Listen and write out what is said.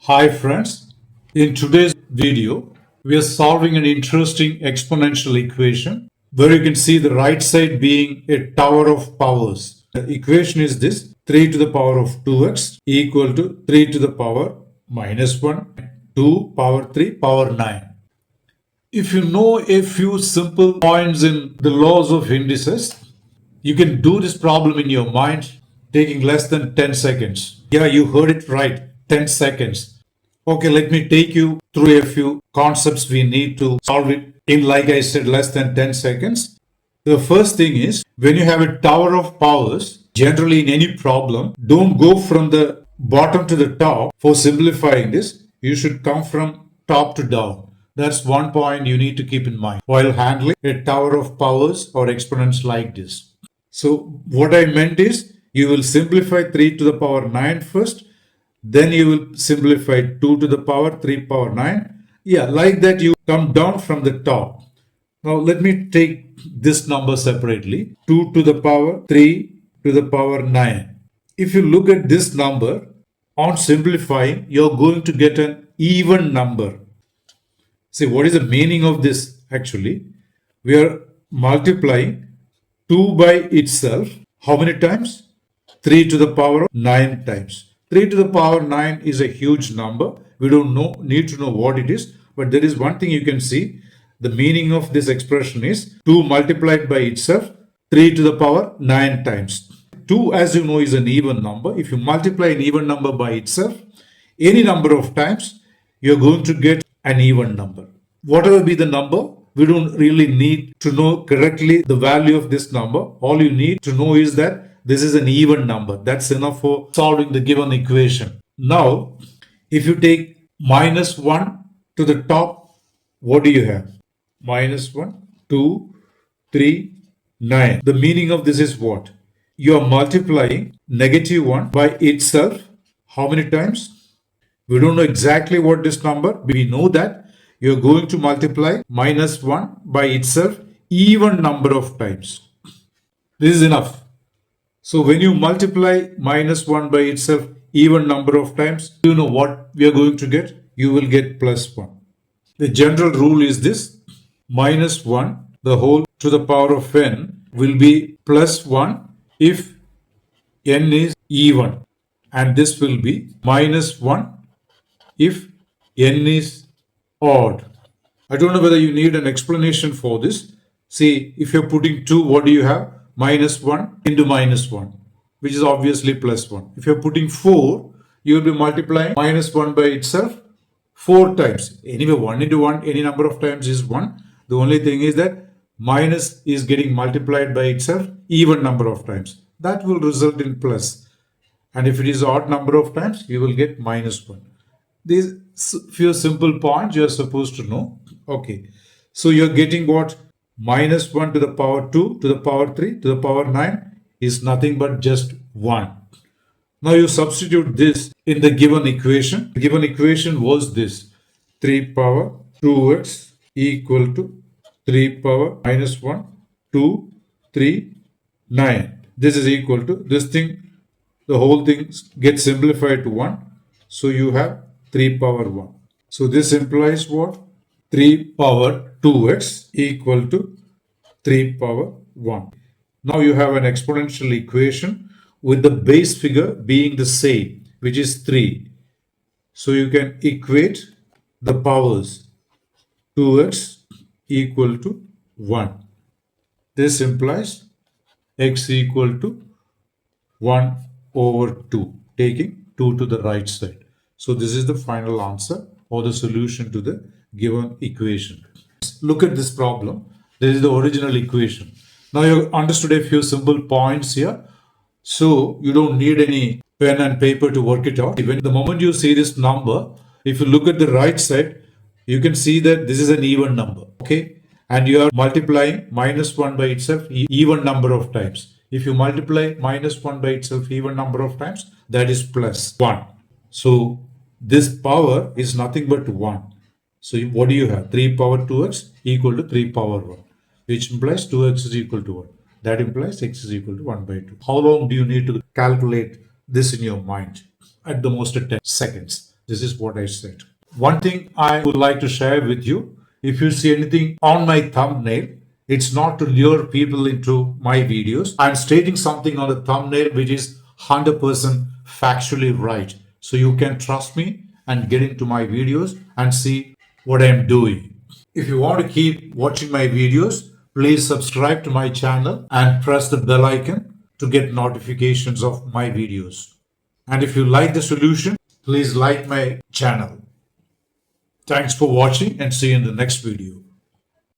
Hi friends, in today's video we are solving an interesting exponential equation where you can see the right side being a tower of powers. The equation is this: 3 to the power of 2x equal to 3 to the power minus 1, 2 power 3 power 9. If you know a few simple points in the laws of indices, you can do this problem in your mind taking less than 10 seconds. Yeah, you heard it right, 10 seconds. Okay, let me take you through a few concepts we need to solve it in, like I said, less than 10 seconds. The first thing is, when you have a tower of powers, generally in any problem, don't go from the bottom to the top. For simplifying this, you should come from top to down. That's one point you need to keep in mind while handling a tower of powers or exponents like this. So what I meant is, you will simplify 3 to the power 9 first, then you will simplify 2 to the power 3 power 9. Yeah, like that you come down from the top. Now let me take this number separately. 2 to the power 3 to the power 9. If you look at this number, on simplifying, you're going to get an even number. See, what is the meaning of this actually? We are multiplying 2 by itself. How many times? 3 to the power of 9 times. 3 to the power 9 is a huge number. We don't need to know what it is, but there is one thing you can see. The meaning of this expression is 2 multiplied by itself, 3 to the power 9 times. 2, as you know, is an even number. If you multiply an even number by itself, any number of times, you're going to get an even number. Whatever be the number, we don't really need to know correctly the value of this number. All you need to know is that this is an even number. That's enough for solving the given equation. Now, if you take minus 1 to the top, what do you have? Minus 1, 2, 3, 9. The meaning of this is what? You are multiplying negative 1 by itself. How many times? We don't know exactly what this number. We know that you're going to multiply minus 1 by itself even number of times. This is enough. So when you multiply minus 1 by itself even number of times, you know what we are going to get? You will get plus 1. The general rule is this: minus 1, the whole to the power of n, will be plus 1 if n is even. And this will be minus 1 if n is odd. I don't know whether you need an explanation for this. See, if you're putting 2, what do you have? Minus 1 into minus 1, which is obviously plus 1. If you're putting 4, you will be multiplying minus 1 by itself 4 times. Anyway, 1 into 1, any number of times is 1. The only thing is that minus is getting multiplied by itself even number of times. That will result in plus. And if it is odd number of times, you will get minus 1. These few simple points you are supposed to know. Okay. So you're getting what? Minus 1 to the power 2 to the power 3 to the power 9 is nothing but just 1. Now you substitute this in the given equation. The given equation was this: 3 power 2x equal to 3 power minus 1, 2, 3, 9. This is equal to this thing. The whole thing gets simplified to 1. So you have 3 power 1. So this implies what? 3 power 2x equal to 3 power 1. Now you have an exponential equation with the base figure being the same, which is 3. So you can equate the powers. 2x equal to 1. This implies x equal to 1 over 2, taking 2 to the right side. So this is the final answer or the solution to the given equation. Look at this problem. This is the original equation. Now you understood a few simple points here. So you don't need any pen and paper to work it out. Even the moment you see this number, if you look at the right side, you can see that this is an even number. Okay. And you are multiplying minus 1 by itself even number of times. If you multiply minus 1 by itself even number of times, that is plus 1. So this power is nothing but 1. So what do you have? 3 power 2x equal to 3 power 1, which implies 2x is equal to 1. That implies x is equal to 1 by 2. How long do you need to calculate this in your mind? At the most 10 seconds. This is what I said. One thing I would like to share with you, if you see anything on my thumbnail, it's not to lure people into my videos. I'm stating something on the thumbnail which is 100% factually right. So you can trust me and get into my videos and see what I'm doing. If you want to keep watching my videos, please subscribe to my channel and press the bell icon to get notifications of my videos. And if you like the solution, please like my channel. Thanks for watching and see you in the next video.